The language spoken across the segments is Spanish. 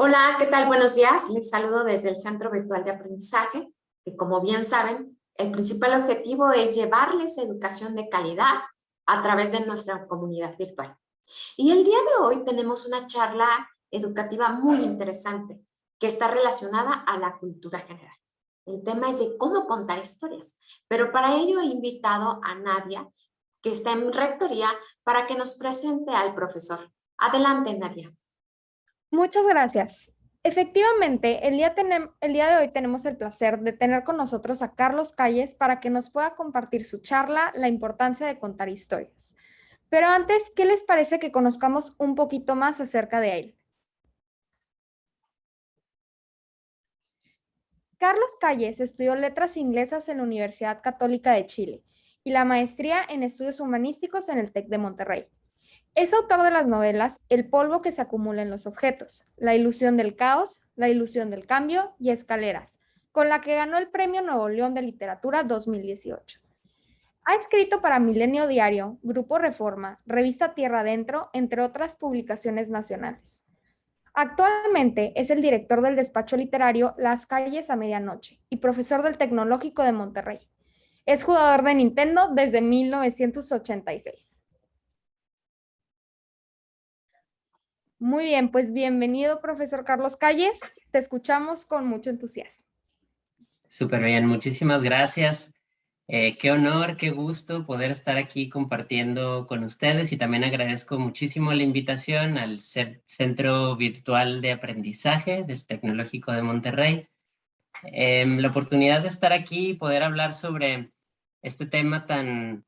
Hola, ¿qué tal? Buenos días. Les saludo desde el Centro Virtual de Aprendizaje, que como bien saben, el principal objetivo es llevarles educación de calidad a través de nuestra comunidad virtual. Y el día de hoy tenemos una charla educativa muy interesante que está relacionada a la cultura general. El tema es de cómo contar historias, pero para ello he invitado a Nadia, que está en rectoría, para que nos presente al profesor. Adelante, Nadia. Muchas gracias. Efectivamente, el día de hoy tenemos el placer de tener con nosotros a Carlos Calles para que nos pueda compartir su charla, La importancia de contar historias. Pero antes, ¿qué les parece que conozcamos un poquito más acerca de él? Carlos Calles estudió letras inglesas en la Universidad Católica de Chile y la maestría en estudios humanísticos en el TEC de Monterrey. Es autor de las novelas El polvo que se acumula en los objetos, La ilusión del caos, La ilusión del cambio y Escaleras, con la que ganó el Premio Nuevo León de Literatura 2018. Ha escrito para Milenio Diario, Grupo Reforma, Revista Tierra Adentro, entre otras publicaciones nacionales. Actualmente es el director del despacho literario Las Calles a Medianoche y profesor del Tecnológico de Monterrey. Es jugador de Nintendo desde 1986. Muy bien, pues bienvenido, profesor Carlos Calles. Te escuchamos con mucho entusiasmo. Súper bien, muchísimas gracias. Qué honor, qué gusto poder estar aquí compartiendo con ustedes y también agradezco muchísimo la invitación al Centro Virtual de Aprendizaje del Tecnológico de Monterrey. La oportunidad de estar aquí y poder hablar sobre este tema tan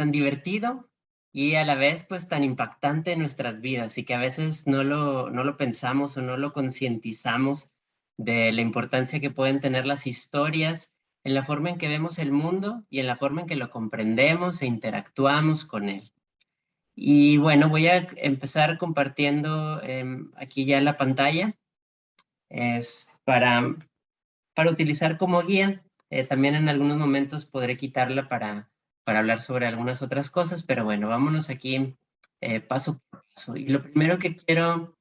divertido y a la vez pues tan impactante en nuestras vidas y que a veces no lo pensamos o no lo concientizamos de la importancia que pueden tener las historias en la forma en que vemos el mundo y en la forma en que lo comprendemos e interactuamos con él. Y bueno, voy a empezar compartiendo aquí ya la pantalla. Es para utilizar como guía. También en algunos momentos podré quitarla para hablar sobre algunas otras cosas, pero bueno, vámonos aquí paso por paso. Y lo primero que quiero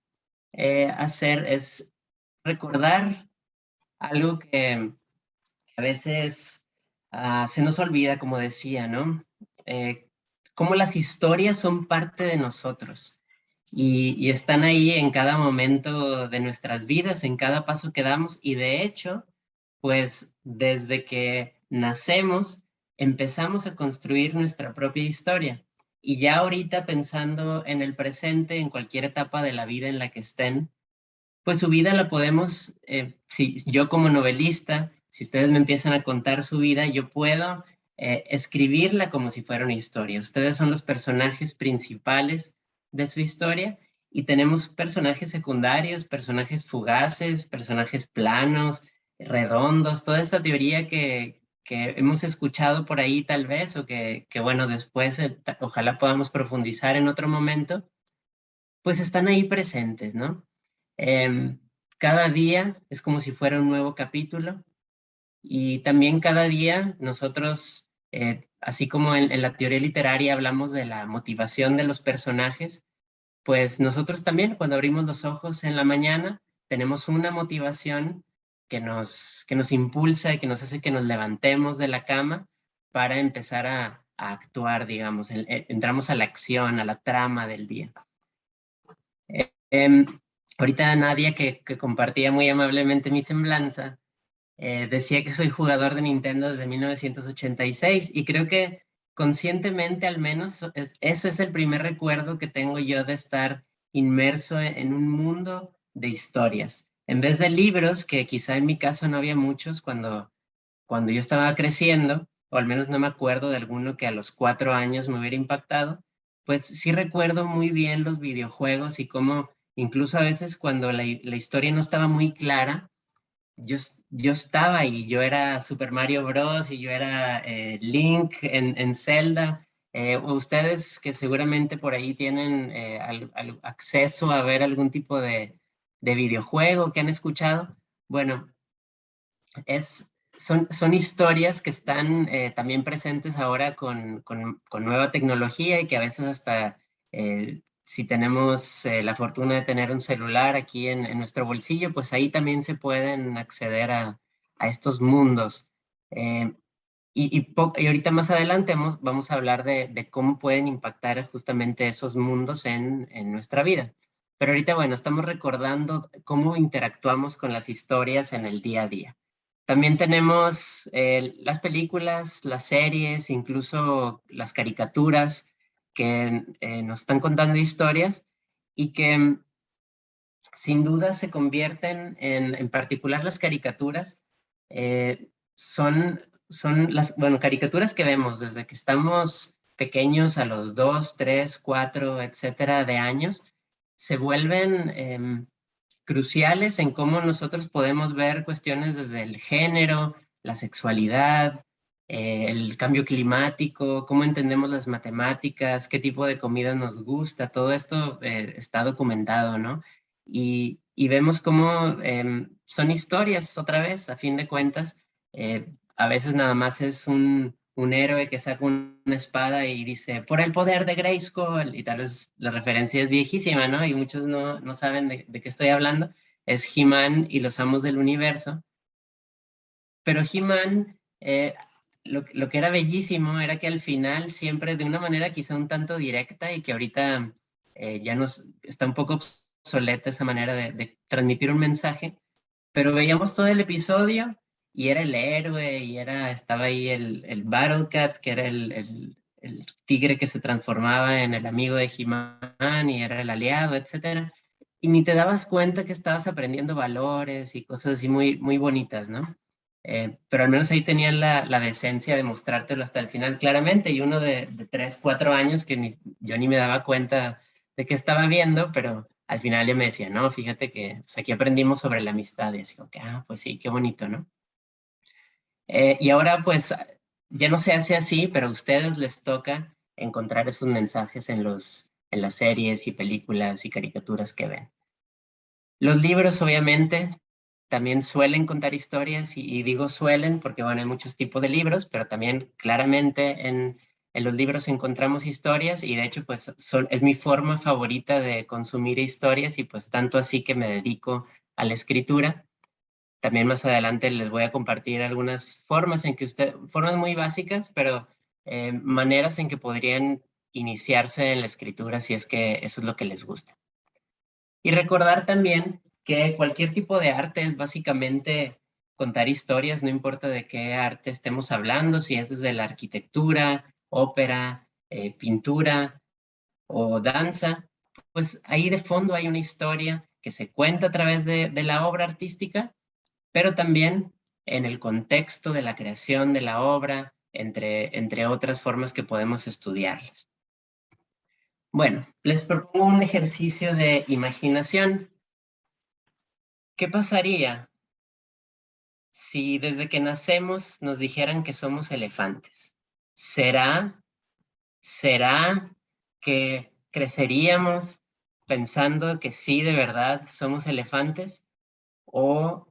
hacer es recordar algo que a veces se nos olvida, como decía, ¿no? Cómo las historias son parte de nosotros y están ahí en cada momento de nuestras vidas, en cada paso que damos y de hecho, pues desde que nacemos empezamos a construir nuestra propia historia. Y ya ahorita pensando en el presente, en cualquier etapa de la vida en la que estén, pues su vida la podemos, si yo como novelista, si ustedes me empiezan a contar su vida, yo puedo escribirla como si fuera una historia. Ustedes son los personajes principales de su historia y tenemos personajes secundarios, personajes fugaces, personajes planos, redondos, toda esta teoría que hemos escuchado por ahí tal vez o que bueno, después ojalá podamos profundizar en otro momento, pues están ahí presentes, ¿no? Em, Cada día es como si fuera un nuevo capítulo y también cada día nosotros, así como en la teoría literaria hablamos de la motivación de los personajes, pues nosotros también cuando abrimos los ojos en la mañana tenemos una motivación que nos impulsa y que nos hace que nos levantemos de la cama para empezar a actuar, digamos, entramos a la acción, a la trama del día. Em, Ahorita Nadia, que compartía muy amablemente mi semblanza, decía que soy jugador de Nintendo desde 1986 y creo que conscientemente al menos ese es el primer recuerdo que tengo yo de estar inmerso en un mundo de historias. En vez de libros, que quizá en mi caso no había muchos cuando yo estaba creciendo, o al menos no me acuerdo de alguno que a los 4 años me hubiera impactado, pues sí recuerdo muy bien los videojuegos y cómo incluso a veces cuando la historia no estaba muy clara, yo estaba y yo era Super Mario Bros. Y yo era Link en Zelda. Ustedes que seguramente por ahí tienen acceso a ver algún tipo de videojuego que han escuchado, bueno, son historias que están también presentes ahora con nueva tecnología y que a veces hasta si tenemos la fortuna de tener un celular aquí en nuestro bolsillo, pues ahí también se pueden acceder a estos mundos. Y ahorita más adelante vamos a hablar de cómo pueden impactar justamente esos mundos en nuestra vida. Pero ahorita, bueno, estamos recordando cómo interactuamos con las historias en el día a día. También tenemos las películas, las series, incluso las caricaturas que nos están contando historias y que sin duda se convierten en particular las caricaturas, son las, bueno, caricaturas que vemos desde que estamos pequeños a los 2, 3, 4, etcétera, de años, se vuelven cruciales en cómo nosotros podemos ver cuestiones desde el género, la sexualidad, el cambio climático, cómo entendemos las matemáticas, qué tipo de comida nos gusta, todo esto está documentado, ¿no? Y vemos cómo son historias, otra vez, a fin de cuentas. A veces nada más es un héroe que saca una espada y dice, por el poder de Grayskull, y tal vez la referencia es viejísima, ¿no? Y muchos no saben de qué estoy hablando. Es He-Man y los Amos del Universo. Pero He-Man, lo que era bellísimo era que al final, siempre de una manera quizá un tanto directa y que ahorita ya nos está un poco obsoleta esa manera de transmitir un mensaje, pero veíamos todo el episodio y era el héroe y estaba ahí el Battle Cat, que era el tigre que se transformaba en el amigo de He-Man y era el aliado, etc. Y ni te dabas cuenta que estabas aprendiendo valores y cosas así muy, muy bonitas, ¿no? Pero al menos ahí tenían la decencia de mostrártelo hasta el final claramente, y uno de 3, 4 años que yo ni me daba cuenta de que estaba viendo, pero al final ya me decía, no, fíjate que o sea, aquí aprendimos sobre la amistad, y así como que, pues sí, qué bonito, ¿no? Y ahora pues ya no se hace así, pero a ustedes les toca encontrar esos mensajes en las series y películas y caricaturas que ven. Los libros, obviamente, también suelen contar historias, y digo suelen porque, bueno, hay muchos tipos de libros, pero también claramente en los libros encontramos historias, y de hecho, pues, es mi forma favorita de consumir historias, y pues tanto así que me dedico a la escritura. También más adelante les voy a compartir algunas formas formas muy básicas, pero maneras en que podrían iniciarse en la escritura si es que eso es lo que les gusta. Y recordar también que cualquier tipo de arte es básicamente contar historias, no importa de qué arte estemos hablando, si es desde la arquitectura, ópera, pintura o danza, pues ahí de fondo hay una historia que se cuenta a través de la obra artística, pero también en el contexto de la creación de la obra, entre otras formas que podemos estudiarlas. Bueno, les propongo un ejercicio de imaginación. ¿Qué pasaría si desde que nacemos nos dijeran que somos elefantes? ¿Será que creceríamos pensando que sí, de verdad, somos elefantes? ¿O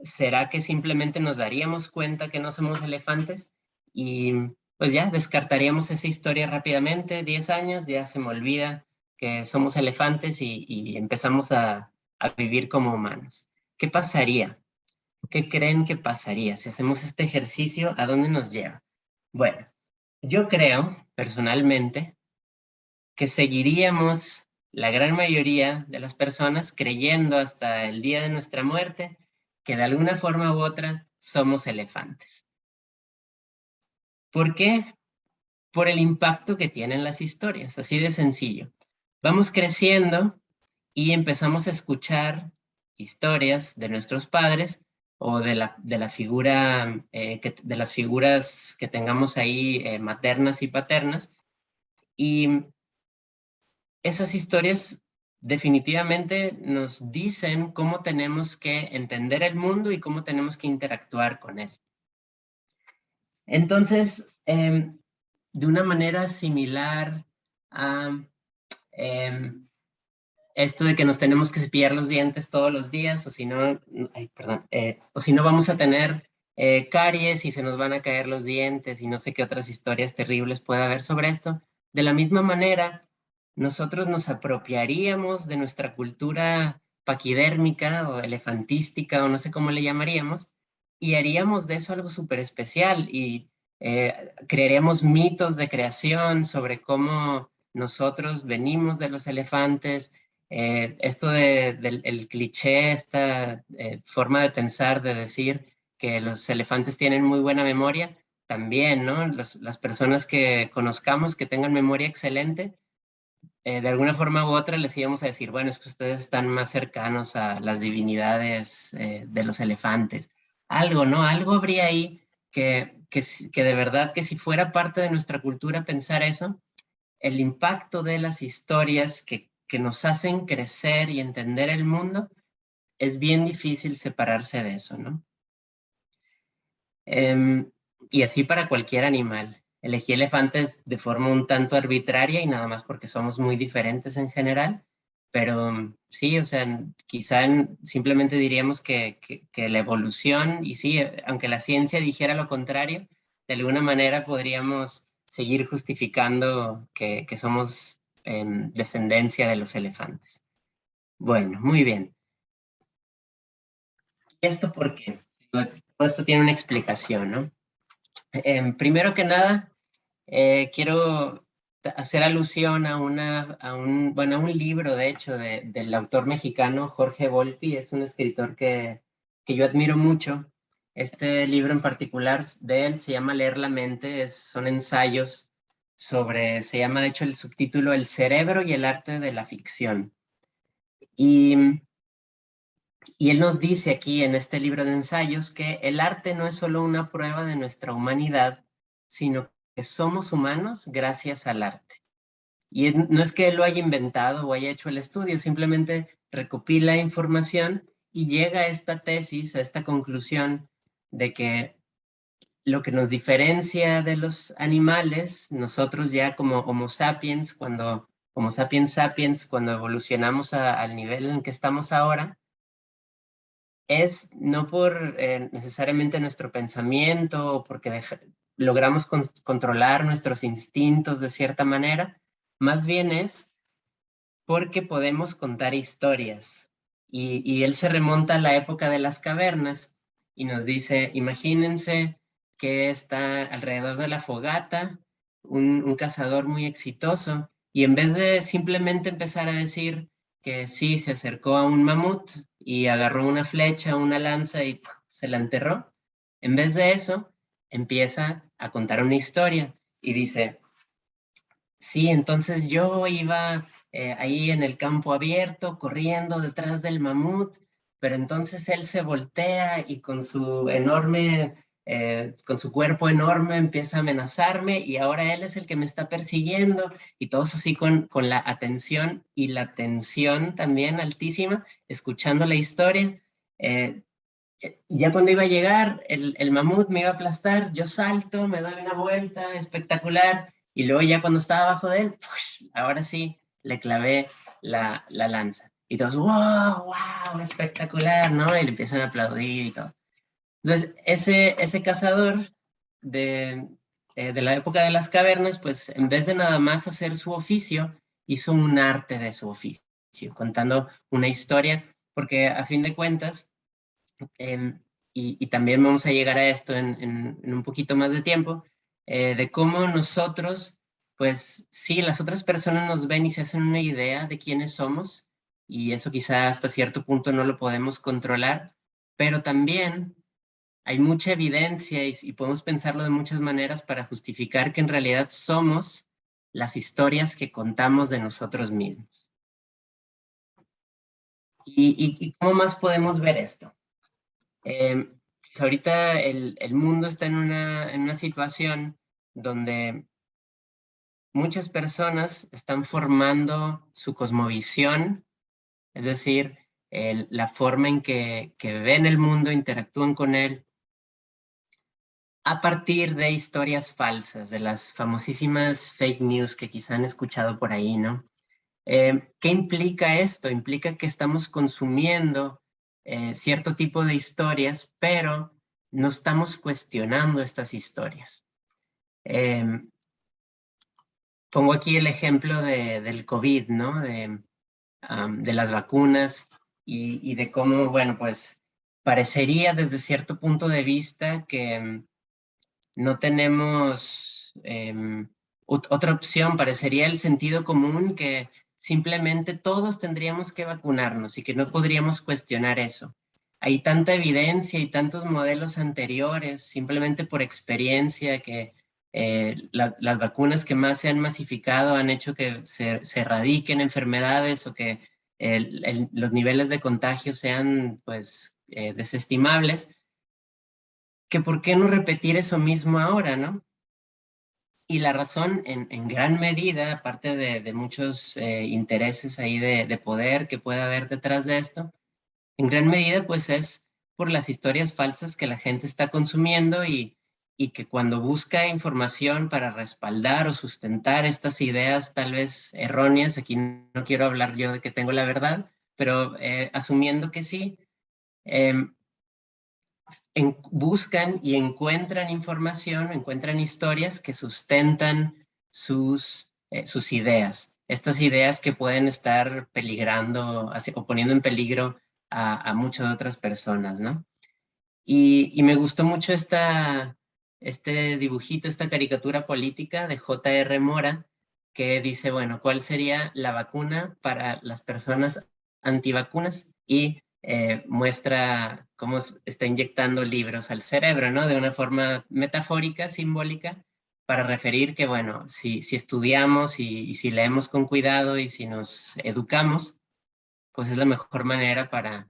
será que simplemente nos daríamos cuenta que no somos elefantes y pues ya descartaríamos esa historia rápidamente? 10 años, ya se me olvida que somos elefantes y empezamos a vivir como humanos. ¿Qué pasaría? ¿Qué creen que pasaría si hacemos este ejercicio? ¿A dónde nos lleva? Bueno, yo creo personalmente que seguiríamos la gran mayoría de las personas creyendo hasta el día de nuestra muerte que de alguna forma u otra somos elefantes. ¿Por qué? Por el impacto que tienen las historias, así de sencillo. Vamos creciendo y empezamos a escuchar historias de nuestros padres o de la figura, de las figuras que tengamos ahí maternas y paternas, y esas historias definitivamente nos dicen cómo tenemos que entender el mundo y cómo tenemos que interactuar con él. Entonces, de una manera similar a esto de que nos tenemos que cepillar los dientes todos los días, o si no, o si no vamos a tener caries y se nos van a caer los dientes, y no sé qué otras historias terribles puede haber sobre esto. De la misma manera, nosotros nos apropiaríamos de nuestra cultura paquidérmica o elefantística o no sé cómo le llamaríamos, y haríamos de eso algo súper especial y crearíamos mitos de creación sobre cómo nosotros venimos de los elefantes. Esto del el cliché, esta forma de pensar, de decir que los elefantes tienen muy buena memoria, también, ¿no? Las personas que conozcamos que tengan memoria excelente, de alguna forma u otra les íbamos a decir, bueno, es que ustedes están más cercanos a las divinidades de los elefantes. Algo, ¿no? Algo habría ahí que de verdad que si fuera parte de nuestra cultura pensar eso, el impacto de las historias que nos hacen crecer y entender el mundo, es bien difícil separarse de eso, ¿no? Y así para cualquier animal. Elegí elefantes de forma un tanto arbitraria y nada más porque somos muy diferentes en general, pero sí, o sea, quizá simplemente diríamos que la evolución, y sí, aunque la ciencia dijera lo contrario, de alguna manera podríamos seguir justificando que somos descendencia de los elefantes. Bueno, muy bien. ¿Esto por qué? Todo esto tiene una explicación, ¿no? Primero que nada, quiero hacer alusión a bueno, a un libro, de hecho, del autor mexicano Jorge Volpi. Es un escritor que yo admiro mucho. Este libro en particular de él se llama Leer la mente, son ensayos se llama de hecho el subtítulo El cerebro y el arte de la ficción. Y él nos dice aquí en este libro de ensayos que el arte no es solo una prueba de nuestra humanidad, sino que somos humanos gracias al arte. Y no es que él lo haya inventado o haya hecho el estudio, simplemente recopila información y llega a esta tesis, a esta conclusión de que lo que nos diferencia de los animales, nosotros ya como Homo sapiens, Homo sapiens sapiens, cuando evolucionamos al nivel en que estamos ahora, es no por necesariamente nuestro pensamiento o porque logramos controlar nuestros instintos de cierta manera, más bien es porque podemos contar historias. Y él se remonta a la época de las cavernas y nos dice, imagínense que está alrededor de la fogata un cazador muy exitoso y en vez de simplemente empezar a decir que sí, se acercó a un mamut y agarró una flecha, una lanza y se la enterró, en vez de eso, empieza a contar una historia y dice, sí, entonces yo iba ahí en el campo abierto, corriendo detrás del mamut, pero entonces él se voltea y con su cuerpo enorme empieza a amenazarme y ahora él es el que me está persiguiendo y todos así con la atención y la tensión también altísima, escuchando la historia. eh, y ya cuando iba a llegar, el mamut me iba a aplastar, yo salto, me doy una vuelta espectacular, y luego ya cuando estaba abajo de él, ¡push! Ahora sí, le clavé la lanza. Y todos, wow, wow, espectacular, ¿no? Y le empiezan a aplaudir y todo. Entonces, ese cazador de la época de las cavernas, pues en vez de nada más hacer su oficio, hizo un arte de su oficio, contando una historia, porque a fin de cuentas, y también vamos a llegar a esto en un poquito más de tiempo, de cómo nosotros, pues sí, las otras personas nos ven y se hacen una idea de quiénes somos, y eso quizá hasta cierto punto no lo podemos controlar, pero también hay mucha evidencia y podemos pensarlo de muchas maneras para justificar que en realidad somos las historias que contamos de nosotros mismos. ¿Y cómo más podemos ver esto? Pues ahorita el mundo está en una situación donde muchas personas están formando su cosmovisión, es decir, la forma en que ven el mundo, interactúan con él, a partir de historias falsas, de las famosísimas fake news que quizá han escuchado por ahí, ¿no? ¿Qué implica esto? Implica que estamos consumiendo cierto tipo de historias, pero no estamos cuestionando estas historias. Pongo aquí el ejemplo del COVID, ¿no? De las vacunas y de cómo, bueno, pues parecería desde cierto punto de vista que no tenemos otra opción, parecería el sentido común que simplemente todos tendríamos que vacunarnos y que no podríamos cuestionar eso. Hay tanta evidencia y tantos modelos anteriores, simplemente por experiencia, que las vacunas que más se han masificado han hecho que se erradiquen enfermedades o que los niveles de contagio sean pues desestimables, que por qué no repetir eso mismo ahora, ¿no? Y la razón, en gran medida, aparte de muchos intereses ahí de poder que puede haber detrás de esto, en gran medida pues es por las historias falsas que la gente está consumiendo y que cuando busca información para respaldar o sustentar estas ideas tal vez erróneas, aquí no quiero hablar yo de que tengo la verdad, pero asumiendo que sí, buscan y encuentran información, encuentran historias que sustentan sus ideas. Estas ideas que pueden estar peligrando o poniendo en peligro a muchas otras personas, ¿no? Y me gustó mucho este dibujito, esta caricatura política de J.R. Mora, que dice, bueno, ¿cuál sería la vacuna para las personas antivacunas? Y muestra cómo está inyectando libros al cerebro, ¿no? De una forma metafórica, simbólica, para referir que, bueno, si estudiamos y si leemos con cuidado y si nos educamos, pues es la mejor manera para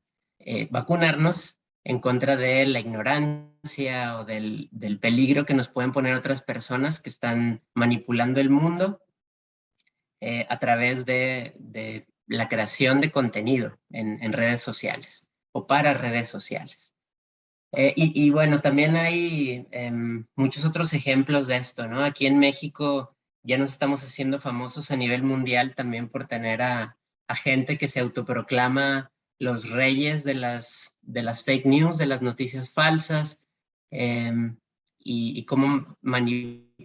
vacunarnos en contra de la ignorancia o del peligro que nos pueden poner otras personas que están manipulando el mundo a través de la creación de contenido en redes sociales o para redes sociales. Y bueno, también hay muchos otros ejemplos de esto, ¿no? Aquí en México ya nos estamos haciendo famosos a nivel mundial también por tener a gente que se autoproclama los reyes de las fake news, de las noticias falsas, y cómo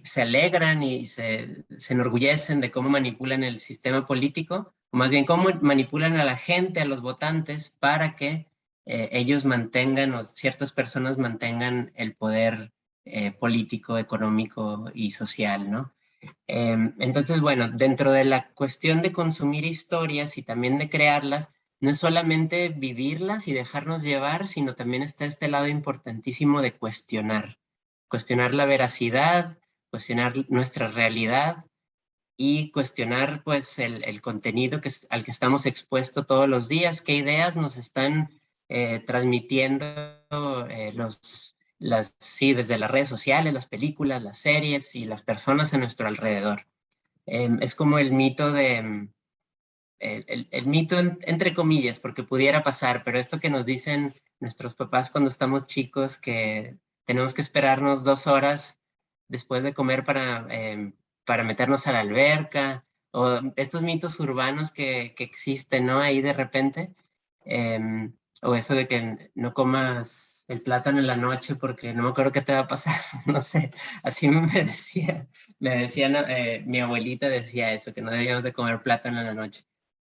se alegran y se enorgullecen de cómo manipulan el sistema político, o más bien cómo manipulan a la gente, a los votantes, para que ellos mantengan o ciertas personas mantengan el poder político, económico y social, ¿no? Entonces, bueno, dentro de la cuestión de consumir historias y también de crearlas, no es solamente vivirlas y dejarnos llevar, sino también está este lado importantísimo de cuestionar la veracidad, cuestionar nuestra realidad y cuestionar pues el contenido al que estamos expuestos todos los días, qué ideas nos están transmitiendo sí, desde las redes sociales, las películas, las series y las personas a nuestro alrededor. Es como el mito el mito entre comillas, porque pudiera pasar, pero esto que nos dicen nuestros papás cuando estamos chicos, que tenemos que esperarnos 2 horas después de comer para meternos a la alberca, o estos mitos urbanos que existen, ¿no? Ahí de repente, o eso de que no comas el plátano en la noche porque no me acuerdo qué te va a pasar, no sé, así me decía mi abuelita decía eso, que no debíamos de comer plátano en la noche.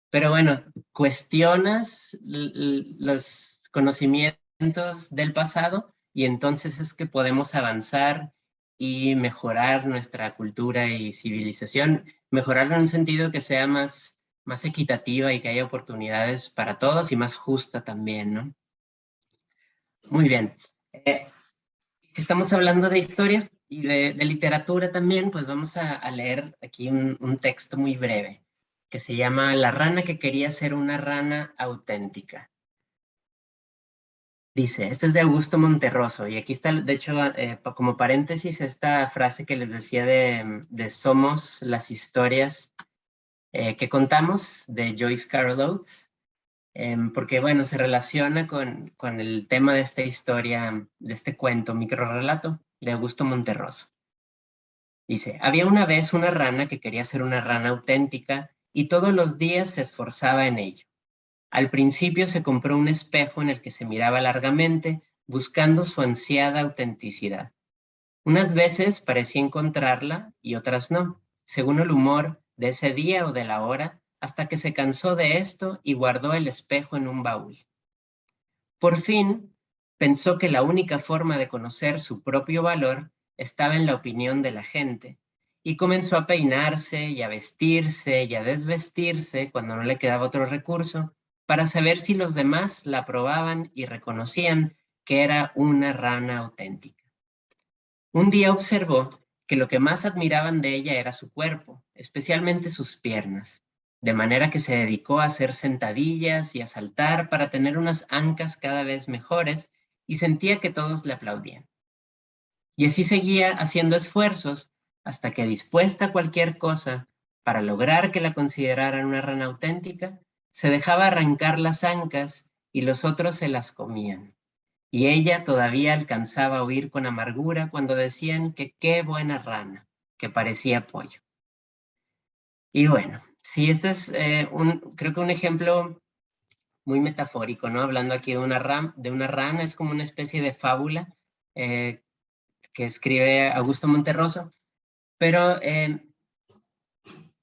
Pero bueno, cuestionas los conocimientos del pasado y entonces es que podemos avanzar y mejorar nuestra cultura y civilización, mejorarla en un sentido que sea más equitativa y que haya oportunidades para todos y más justa también, ¿no? Muy bien. Si estamos hablando de historias y de literatura también, pues vamos a leer aquí un texto muy breve que se llama La rana que quería ser una rana auténtica. Dice, este es de Augusto Monterroso, y aquí está, de hecho, como paréntesis, esta frase que les decía de somos las historias que contamos, de Joyce Carol Oates, porque, bueno, se relaciona con el tema de esta historia, de este cuento, microrrelato, de Augusto Monterroso. Dice, había una vez una rana que quería ser una rana auténtica y todos los días se esforzaba en ello. Al principio se compró un espejo en el que se miraba largamente, buscando su ansiada autenticidad. Unas veces parecía encontrarla y otras no. según el humor de ese día o de la hora, hasta que se cansó de esto y guardó el espejo en un baúl. Por fin, pensó que la única forma de conocer su propio valor estaba en la opinión de la gente, y comenzó a peinarse y a vestirse y a desvestirse cuando no le quedaba otro recurso, para saber si los demás la aprobaban y reconocían que era una rana auténtica. Un día observó que lo que más admiraban de ella era su cuerpo, especialmente sus piernas, de manera que se dedicó a hacer sentadillas y a saltar para tener unas ancas cada vez mejores y sentía que todos le aplaudían. Y así seguía haciendo esfuerzos hasta que, dispuesta a cualquier cosa para lograr que la consideraran una rana auténtica, se dejaba arrancar las ancas y los otros se las comían. Y ella todavía alcanzaba a oír con amargura cuando decían que qué buena rana, que parecía pollo. Y bueno, sí, este es creo que un ejemplo muy metafórico, ¿no? Hablando aquí de una rana, es como una especie de fábula que escribe Augusto Monterroso, pero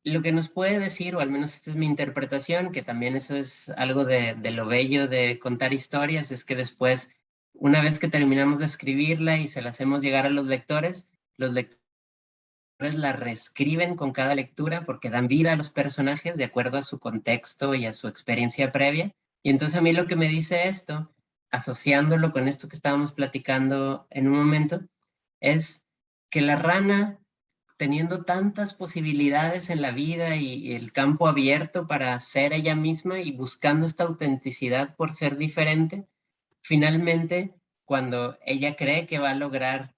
lo que nos puede decir, o al menos esta es mi interpretación, que también eso es algo de lo bello de contar historias, es que después, una vez que terminamos de escribirla y se la hacemos llegar a los lectores la reescriben con cada lectura porque dan vida a los personajes de acuerdo a su contexto y a su experiencia previa. Y entonces a mí lo que me dice esto, asociándolo con esto que estábamos platicando en un momento, es que la rana, teniendo tantas posibilidades en la vida y el campo abierto para ser ella misma y buscando esta autenticidad por ser diferente, finalmente, cuando ella cree que va a lograr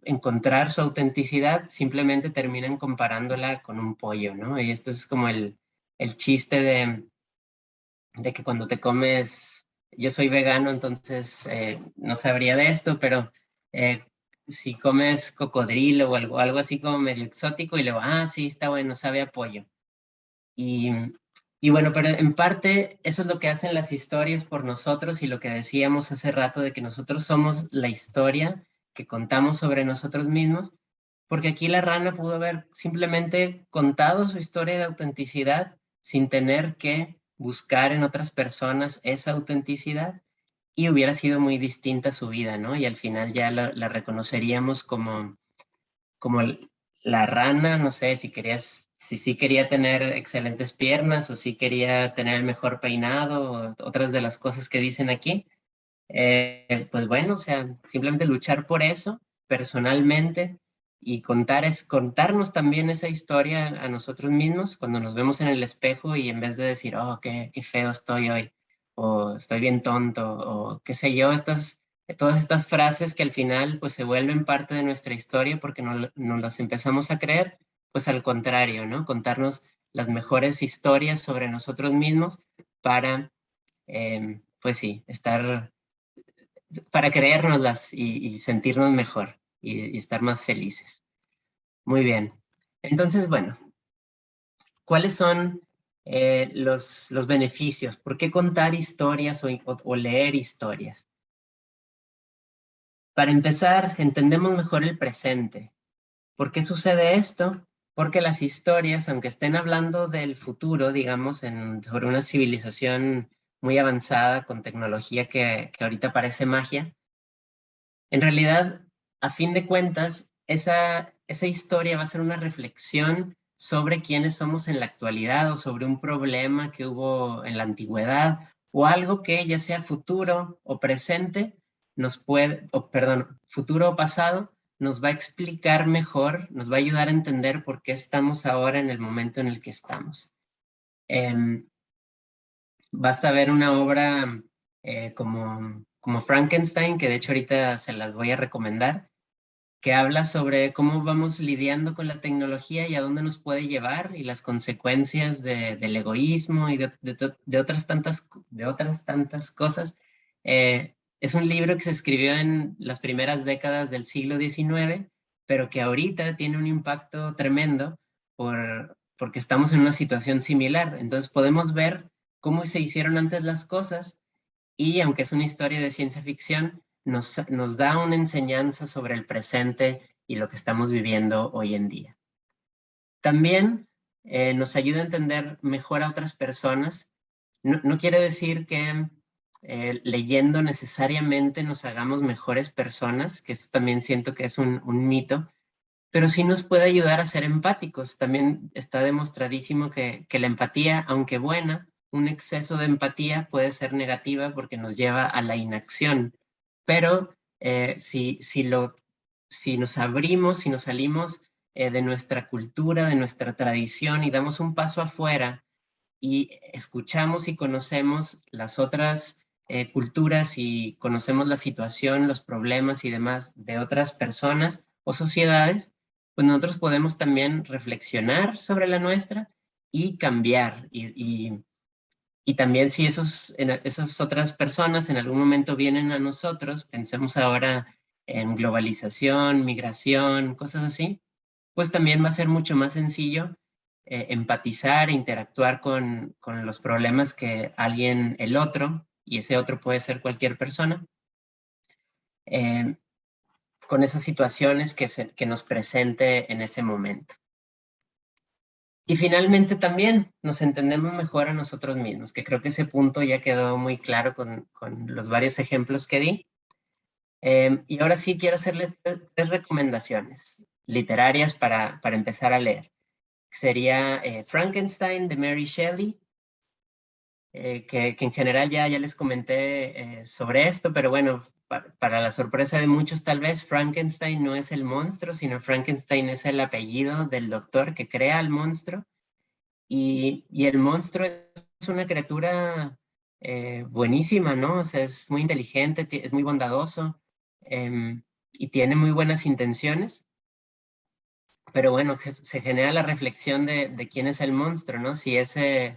encontrar su autenticidad, simplemente terminan comparándola con un pollo, ¿no? Y esto es como el chiste de que cuando te comes, yo soy vegano, entonces no sabría de esto, pero si comes cocodrilo o algo así como medio exótico y luego, sí, está bueno, sabe a pollo. Y bueno, pero en parte eso es lo que hacen las historias por nosotros y lo que decíamos hace rato de que nosotros somos la historia que contamos sobre nosotros mismos, porque aquí la rana pudo haber simplemente contado su historia de autenticidad sin tener que buscar en otras personas esa autenticidad y hubiera sido muy distinta su vida, ¿no? Y al final ya la reconoceríamos como la rana, no sé, si sí quería tener excelentes piernas o si quería tener el mejor peinado o otras de las cosas que dicen aquí. Pues bueno, o sea, simplemente luchar por eso personalmente y contarnos también esa historia a nosotros mismos cuando nos vemos en el espejo y en vez de decir, oh, qué feo estoy hoy, o estoy bien tonto, o qué sé yo, todas estas frases que al final pues se vuelven parte de nuestra historia porque no las empezamos a creer, pues al contrario, ¿no? Contarnos las mejores historias sobre nosotros mismos para, pues sí, para creérnoslas y sentirnos mejor y estar más felices. Muy bien. Entonces, bueno, ¿cuáles son los beneficios? ¿Por qué contar historias o leer historias? Para empezar, entendemos mejor el presente. ¿Por qué sucede esto? Porque las historias, aunque estén hablando del futuro, digamos, sobre una civilización muy avanzada con tecnología que ahorita parece magia, en realidad, a fin de cuentas, esa historia va a ser una reflexión sobre quiénes somos en la actualidad o sobre un problema que hubo en la antigüedad o algo que ya sea futuro o presente futuro o pasado, nos va a explicar mejor, nos va a ayudar a entender por qué estamos ahora en el momento en el que estamos. Basta ver una obra como Frankenstein, que de hecho ahorita se las voy a recomendar, que habla sobre cómo vamos lidiando con la tecnología y a dónde nos puede llevar y las consecuencias del egoísmo y de otras tantas cosas. Es un libro que se escribió en las primeras décadas del siglo XIX, pero que ahorita tiene un impacto tremendo porque estamos en una situación similar. Entonces podemos ver cómo se hicieron antes las cosas y aunque es una historia de ciencia ficción, nos da una enseñanza sobre el presente y lo que estamos viviendo hoy en día. También nos ayuda a entender mejor a otras personas. No quiere decir que leyendo necesariamente nos hagamos mejores personas, que esto también siento que es un mito, pero sí nos puede ayudar a ser empáticos. También está demostradísimo que la empatía, aunque buena, un exceso de empatía puede ser negativa porque nos lleva a la inacción. Pero si nos abrimos, si nos salimos de nuestra cultura, de nuestra tradición y damos un paso afuera y escuchamos y conocemos las otras culturas y conocemos la situación, los problemas y demás de otras personas o sociedades, pues nosotros podemos también reflexionar sobre la nuestra y cambiar. Y también si esas otras personas en algún momento vienen a nosotros, pensemos ahora en globalización, migración, cosas así, pues también va a ser mucho más sencillo empatizar e interactuar con los problemas que alguien, el otro, y ese otro puede ser cualquier persona, eh, con esas situaciones que nos presente en ese momento. Y finalmente también nos entendemos mejor a nosotros mismos, que creo que ese punto ya quedó muy claro con los varios ejemplos que di. Y ahora sí quiero hacerle tres recomendaciones literarias para empezar a leer. Sería Frankenstein de Mary Shelley, que en general ya les comenté sobre esto, pero bueno, para la sorpresa de muchos tal vez, Frankenstein no es el monstruo, sino Frankenstein es el apellido del doctor que crea al monstruo. Y el monstruo es una criatura buenísima, ¿no? O sea, es muy inteligente, es muy bondadoso y tiene muy buenas intenciones. Pero bueno, se genera la reflexión de quién es el monstruo, ¿no? Si ese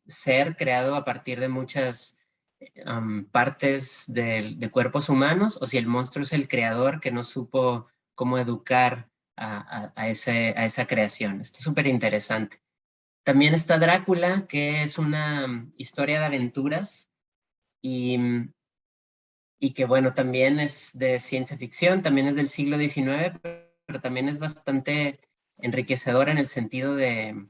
ser creado a partir de muchas partes de cuerpos humanos, o si el monstruo es el creador que no supo cómo educar a esa creación. Está súper interesante. También está Drácula, que es una historia de aventuras y que bueno, también es de ciencia ficción, también es del siglo XIX, pero también es bastante enriquecedora en el sentido de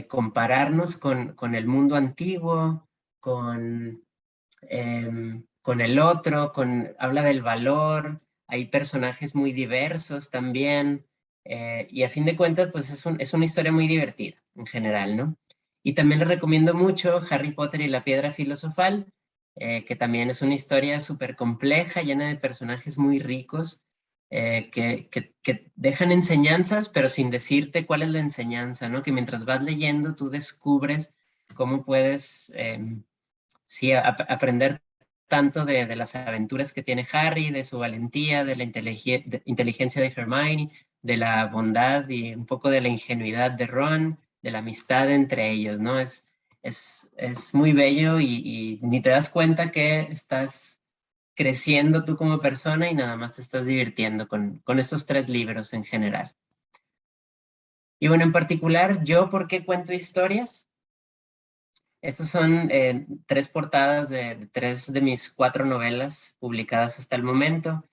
compararnos con el mundo antiguo, con el otro, habla del valor, hay personajes muy diversos también, y a fin de cuentas, pues es una historia muy divertida en general, ¿no? Y también les recomiendo mucho Harry Potter y la Piedra Filosofal, que también es una historia súper compleja, llena de personajes muy ricos, que dejan enseñanzas, pero sin decirte cuál es la enseñanza, ¿no? Que mientras vas leyendo tú descubres cómo puedes, sí, aprender tanto de las aventuras que tiene Harry, de su valentía, de la inteligencia de Hermione, de la bondad y un poco de la ingenuidad de Ron, de la amistad entre ellos, ¿no? Es muy bello y ni te das cuenta que estás creciendo tú como persona y nada más te estás divirtiendo con estos tres libros en general. Y bueno, en particular, ¿yo por qué cuento historias? Estas son tres portadas de tres de mis 4 novelas publicadas hasta el momento.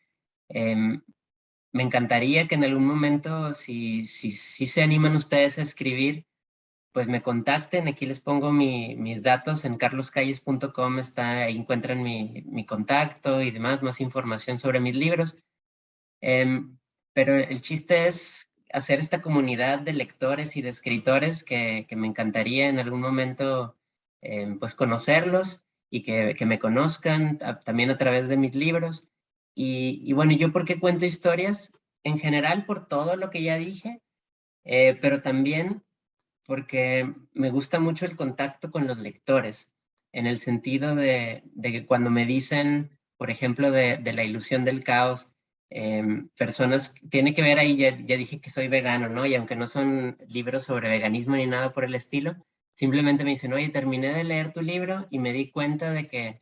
Me encantaría que en algún momento, si se animan ustedes a escribir, pues me contacten. Aquí les pongo mis datos en carloscalles.com, ahí encuentran mi contacto y demás, más información sobre mis libros. Pero el chiste es hacer esta comunidad de lectores y de escritores que me encantaría en algún momento pues conocerlos y que me conozcan también a través de mis libros. Y bueno, ¿yo por qué cuento historias? En general por todo lo que ya dije, pero también porque me gusta mucho el contacto con los lectores, en el sentido de que cuando me dicen, por ejemplo, de la ilusión del caos, personas, tiene que ver ahí, ya dije que soy vegano, ¿no? Y aunque no son libros sobre veganismo ni nada por el estilo, simplemente me dicen, oye, terminé de leer tu libro y me di cuenta de que,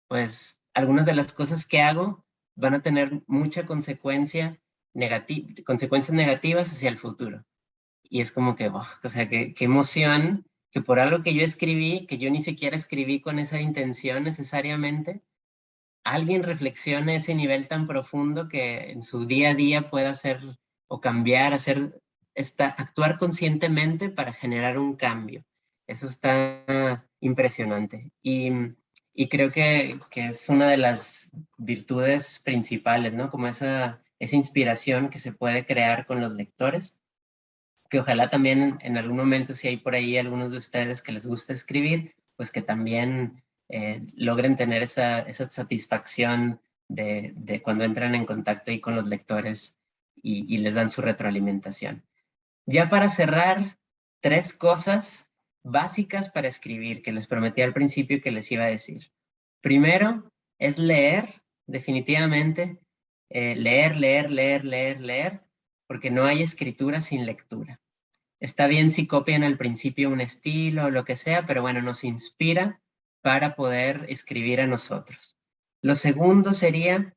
pues, algunas de las cosas que hago van a tener mucha consecuencias negativas hacia el futuro. Y es como que, oh, o sea, qué emoción que por algo que yo escribí, que yo ni siquiera escribí con esa intención necesariamente, alguien reflexione ese nivel tan profundo que en su día a día pueda hacer o cambiar, hacer actuar conscientemente para generar un cambio. Eso está impresionante. Y creo que es una de las virtudes principales, ¿no? Como esa inspiración que se puede crear con los lectores, que ojalá también en algún momento, si hay por ahí algunos de ustedes que les gusta escribir, pues que también logren tener esa satisfacción de cuando entran en contacto ahí con los lectores y les dan su retroalimentación. Ya para cerrar, 3 cosas básicas para escribir que les prometí al principio que les iba a decir. Primero es leer, definitivamente. Leer, porque no hay escritura sin lectura. Está bien si copian al principio un estilo o lo que sea, pero bueno, nos inspira para poder escribir a nosotros. Lo segundo sería,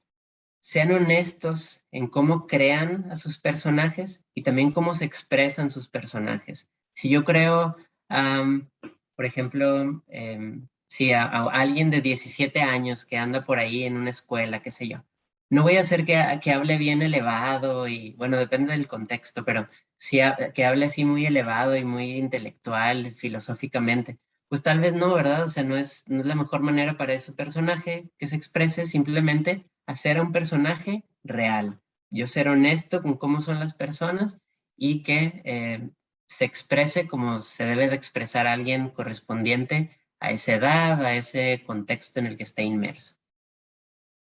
sean honestos en cómo crean a sus personajes y también cómo se expresan sus personajes. Si yo creo, por ejemplo, si a alguien de 17 años que anda por ahí en una escuela, qué sé yo, no voy a hacer que hable bien elevado y, bueno, depende del contexto, pero que hable así muy elevado y muy intelectual, filosóficamente, pues tal vez no, ¿verdad? O sea, no es la mejor manera para ese personaje que se exprese, simplemente hacer a un personaje real. Yo ser honesto con cómo son las personas y que se exprese como se debe de expresar a alguien correspondiente a esa edad, a ese contexto en el que está inmerso.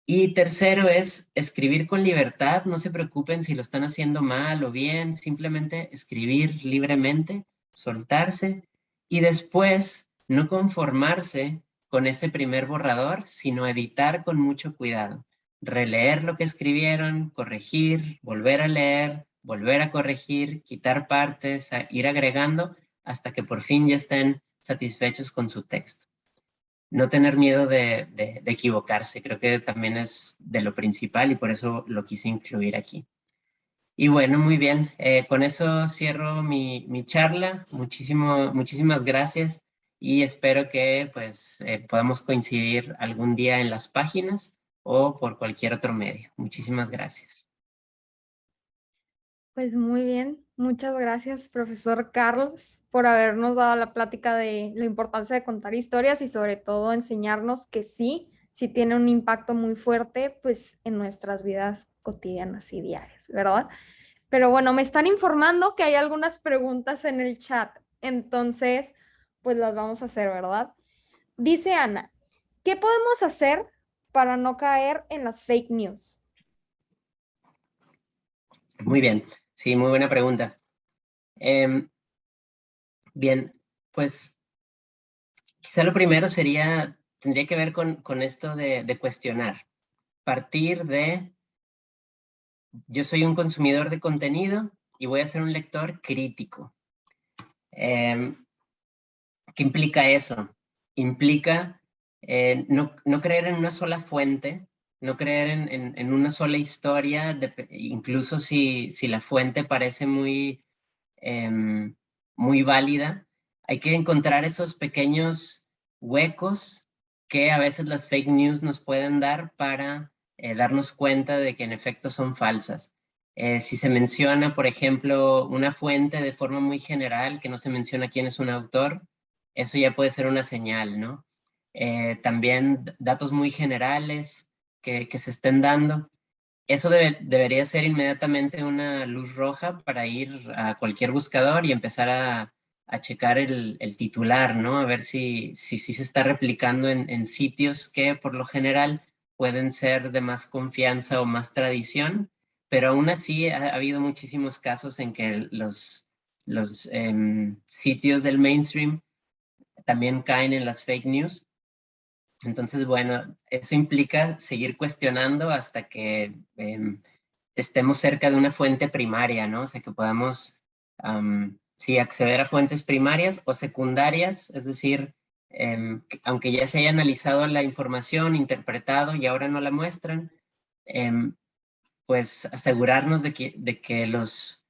Y tercero es escribir con libertad. No se preocupen si lo están haciendo mal o bien, simplemente escribir libremente, soltarse y después no conformarse con ese primer borrador, sino editar con mucho cuidado. Releer lo que escribieron, corregir, volver a leer, volver a corregir, quitar partes, ir agregando hasta que por fin ya estén satisfechos con su texto. No tener miedo de equivocarse, creo que también es de lo principal y por eso lo quise incluir aquí. Y bueno, muy bien, con eso cierro mi charla. Muchísimas gracias y espero que pues podamos coincidir algún día en las páginas o por cualquier otro medio. Muchísimas gracias. Pues muy bien, muchas gracias, profesor Carlos, por habernos dado la plática de la importancia de contar historias y sobre todo enseñarnos que sí tiene un impacto muy fuerte pues en nuestras vidas cotidianas y diarias, ¿verdad? Pero bueno, me están informando que hay algunas preguntas en el chat, entonces pues las vamos a hacer, ¿verdad? Dice Ana, ¿qué podemos hacer para no caer en las fake news? Muy bien, sí, muy buena pregunta. Bien, pues quizá lo primero tendría que ver con esto de cuestionar. Partir de, yo soy un consumidor de contenido y voy a ser un lector crítico. ¿Qué implica eso? Implica no creer en una sola fuente, no creer en una sola historia, incluso si la fuente parece muy válida. Hay que encontrar esos pequeños huecos que a veces las fake news nos pueden dar para darnos cuenta de que en efecto son falsas. Si se menciona, por ejemplo, una fuente de forma muy general, que no se menciona quién es un autor, eso ya puede ser una señal, ¿no? También datos muy generales que se estén dando. Eso debería ser inmediatamente una luz roja para ir a cualquier buscador y empezar a checar el titular, ¿no? A ver si se está replicando en sitios que por lo general pueden ser de más confianza o más tradición, pero aún así ha habido muchísimos casos en que los sitios del mainstream también caen en las fake news. Entonces, bueno, eso implica seguir cuestionando hasta que estemos cerca de una fuente primaria, ¿no? O sea, que podamos, sí, acceder a fuentes primarias o secundarias, es decir, aunque ya se haya analizado la información, interpretado y ahora no la muestran, pues asegurarnos de que las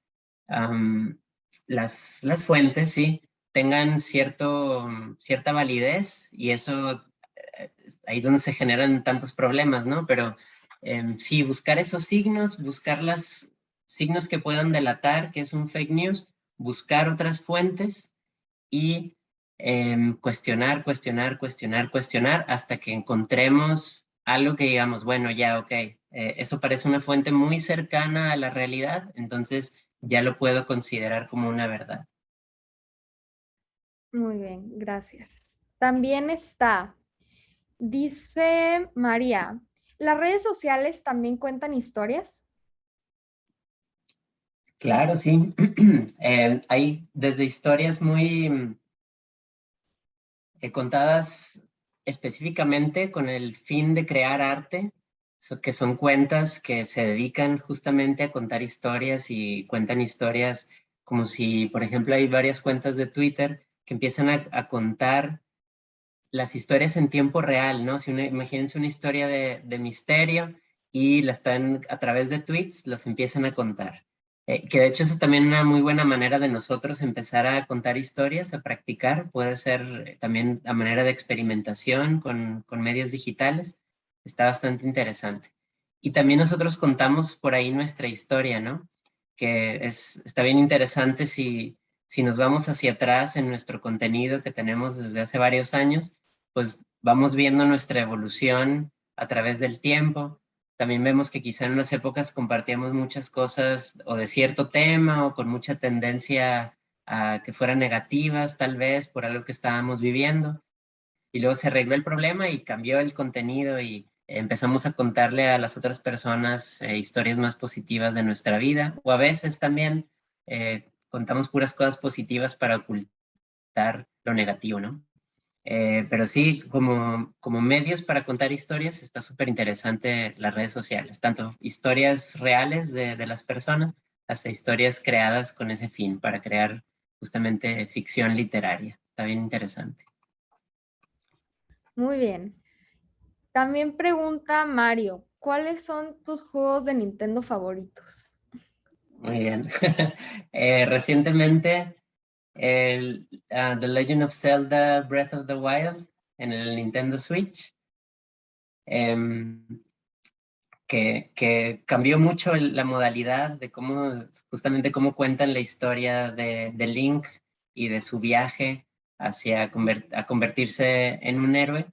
fuentes, sí, tengan cierta validez y eso, ahí es donde se generan tantos problemas, ¿no? Pero sí, buscar esos signos, buscar las signos que puedan delatar que es un fake news, buscar otras fuentes y cuestionar hasta que encontremos algo que digamos, bueno, ya, ok, eso parece una fuente muy cercana a la realidad, entonces ya lo puedo considerar como una verdad. Muy bien, gracias. También está, dice María, ¿las redes sociales también cuentan historias? Claro, sí. Hay desde historias muy contadas específicamente con el fin de crear arte, que son cuentas que se dedican justamente a contar historias y cuentan historias como si, por ejemplo, hay varias cuentas de Twitter que empiezan a contar las historias en tiempo real, ¿no? Imagínense una historia de misterio y la están a través de tweets, las empiezan a contar. Que de hecho es también una muy buena manera de nosotros empezar a contar historias, a practicar. Puede ser también a manera de experimentación con medios digitales. Está bastante interesante. Y también nosotros contamos por ahí nuestra historia, ¿no? Que está bien interesante si nos vamos hacia atrás en nuestro contenido que tenemos desde hace varios años, pues vamos viendo nuestra evolución a través del tiempo. También vemos que quizá en unas épocas compartíamos muchas cosas o de cierto tema o con mucha tendencia a que fueran negativas, tal vez por algo que estábamos viviendo. Y luego se arregló el problema y cambió el contenido y empezamos a contarle a las otras personas historias más positivas de nuestra vida. O a veces también contamos puras cosas positivas para ocultar lo negativo, ¿no? Pero sí, como medios para contar historias, está súper interesante las redes sociales, tanto historias reales de las personas, hasta historias creadas con ese fin, para crear justamente ficción literaria. Está bien interesante. Muy bien. También pregunta Mario, ¿cuáles son tus juegos de Nintendo favoritos? Muy bien. Recientemente, The Legend of Zelda Breath of the Wild en el Nintendo Switch. Que cambió mucho la modalidad de justamente cómo cuentan la historia de Link y de su viaje hacia a convertirse en un héroe,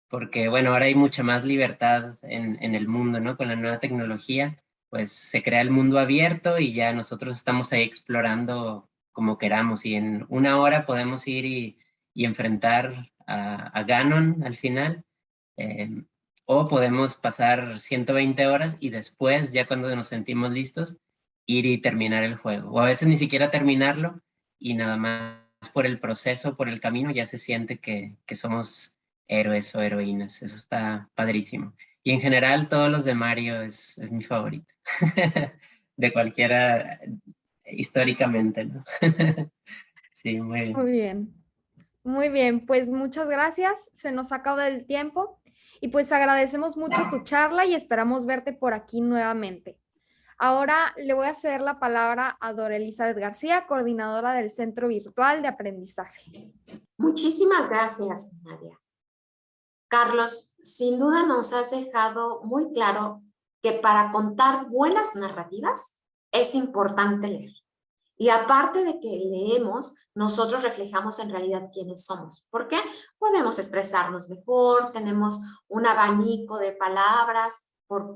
porque bueno, ahora hay mucha más libertad en el mundo, ¿no? Con la nueva tecnología, pues se crea el mundo abierto y ya nosotros estamos ahí explorando como queramos y en una hora podemos ir y enfrentar a Ganon al final. Eh, o podemos pasar 120 horas y después, ya cuando nos sentimos listos, ir y terminar el juego. O a veces ni siquiera terminarlo y nada más por el proceso, por el camino, ya se siente que somos héroes o heroínas. Eso está padrísimo. Y en general, todos los de Mario es mi favorito. De cualquiera, históricamente, ¿no? Sí, muy bien. Muy bien. Muy bien, pues muchas gracias. Se nos acaba el tiempo y pues agradecemos mucho tu charla y esperamos verte por aquí nuevamente. Ahora le voy a ceder la palabra a Dora Elizabeth García, coordinadora del Centro Virtual de Aprendizaje. Muchísimas gracias, Nadia. Carlos, sin duda nos has dejado muy claro que para contar buenas narrativas es importante leer. Y aparte de que leemos, nosotros reflejamos en realidad quiénes somos. ¿Por qué? Podemos expresarnos mejor, tenemos un abanico de palabras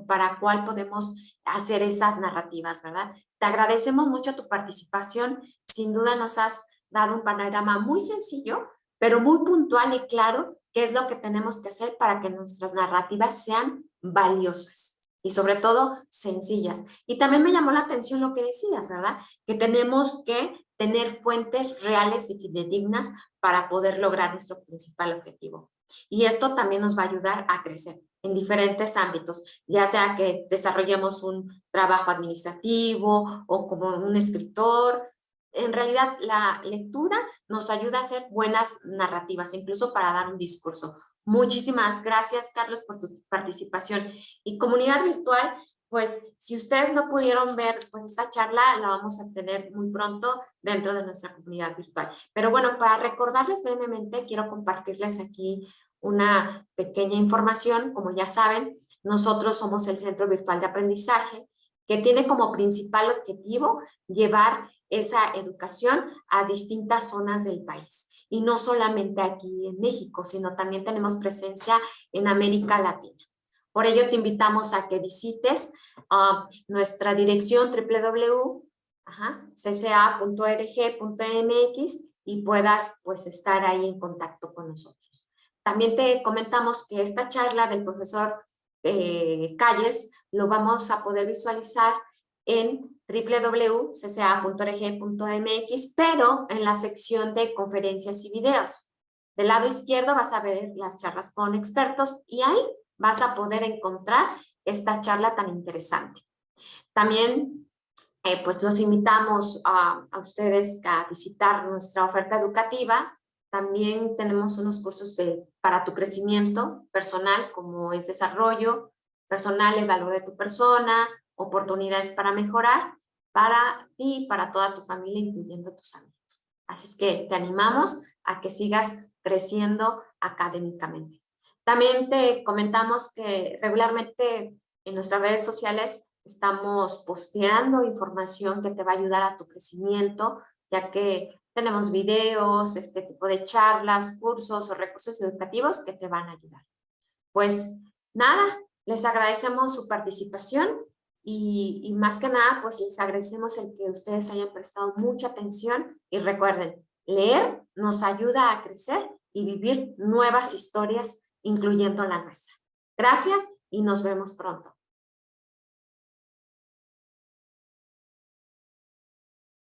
para cuál podemos hacer esas narrativas, ¿verdad? Te agradecemos mucho tu participación. Sin duda nos has dado un panorama muy sencillo, pero muy puntual y claro qué es lo que tenemos que hacer para que nuestras narrativas sean valiosas y sobre todo sencillas. Y también me llamó la atención lo que decías, ¿verdad? Que tenemos que tener fuentes reales y fidedignas para poder lograr nuestro principal objetivo. Y esto también nos va a ayudar a crecer en diferentes ámbitos, ya sea que desarrollemos un trabajo administrativo o como un escritor. En realidad, la lectura nos ayuda a hacer buenas narrativas, incluso para dar un discurso. Muchísimas gracias, Carlos, por tu participación. Y comunidad virtual, pues si ustedes no pudieron ver pues esta charla, la vamos a tener muy pronto dentro de nuestra comunidad virtual. Pero bueno, para recordarles brevemente, quiero compartirles aquí una pequeña información. Como ya saben, nosotros somos el Centro Virtual de Aprendizaje que tiene como principal objetivo llevar esa educación a distintas zonas del país. Y no solamente aquí en México, sino también tenemos presencia en América Latina. Por ello te invitamos a que visites nuestra dirección www.cca.org.mx y puedas pues estar ahí en contacto con nosotros. También te comentamos que esta charla del profesor Calles lo vamos a poder visualizar en www.cca.org.mx, pero en la sección de conferencias y videos. Del lado izquierdo vas a ver las charlas con expertos y ahí vas a poder encontrar esta charla tan interesante. También pues los invitamos a ustedes a visitar nuestra oferta educativa. También tenemos unos cursos para tu crecimiento personal, como es desarrollo personal, el valor de tu persona, oportunidades para mejorar, para ti y para toda tu familia, incluyendo tus amigos. Así es que te animamos a que sigas creciendo académicamente. También te comentamos que regularmente en nuestras redes sociales estamos posteando información que te va a ayudar a tu crecimiento, ya que tenemos videos, este tipo de charlas, cursos o recursos educativos que te van a ayudar. Pues nada, les agradecemos su participación y más que nada, pues les agradecemos el que ustedes hayan prestado mucha atención y recuerden, leer nos ayuda a crecer y vivir nuevas historias, incluyendo la nuestra. Gracias y nos vemos pronto.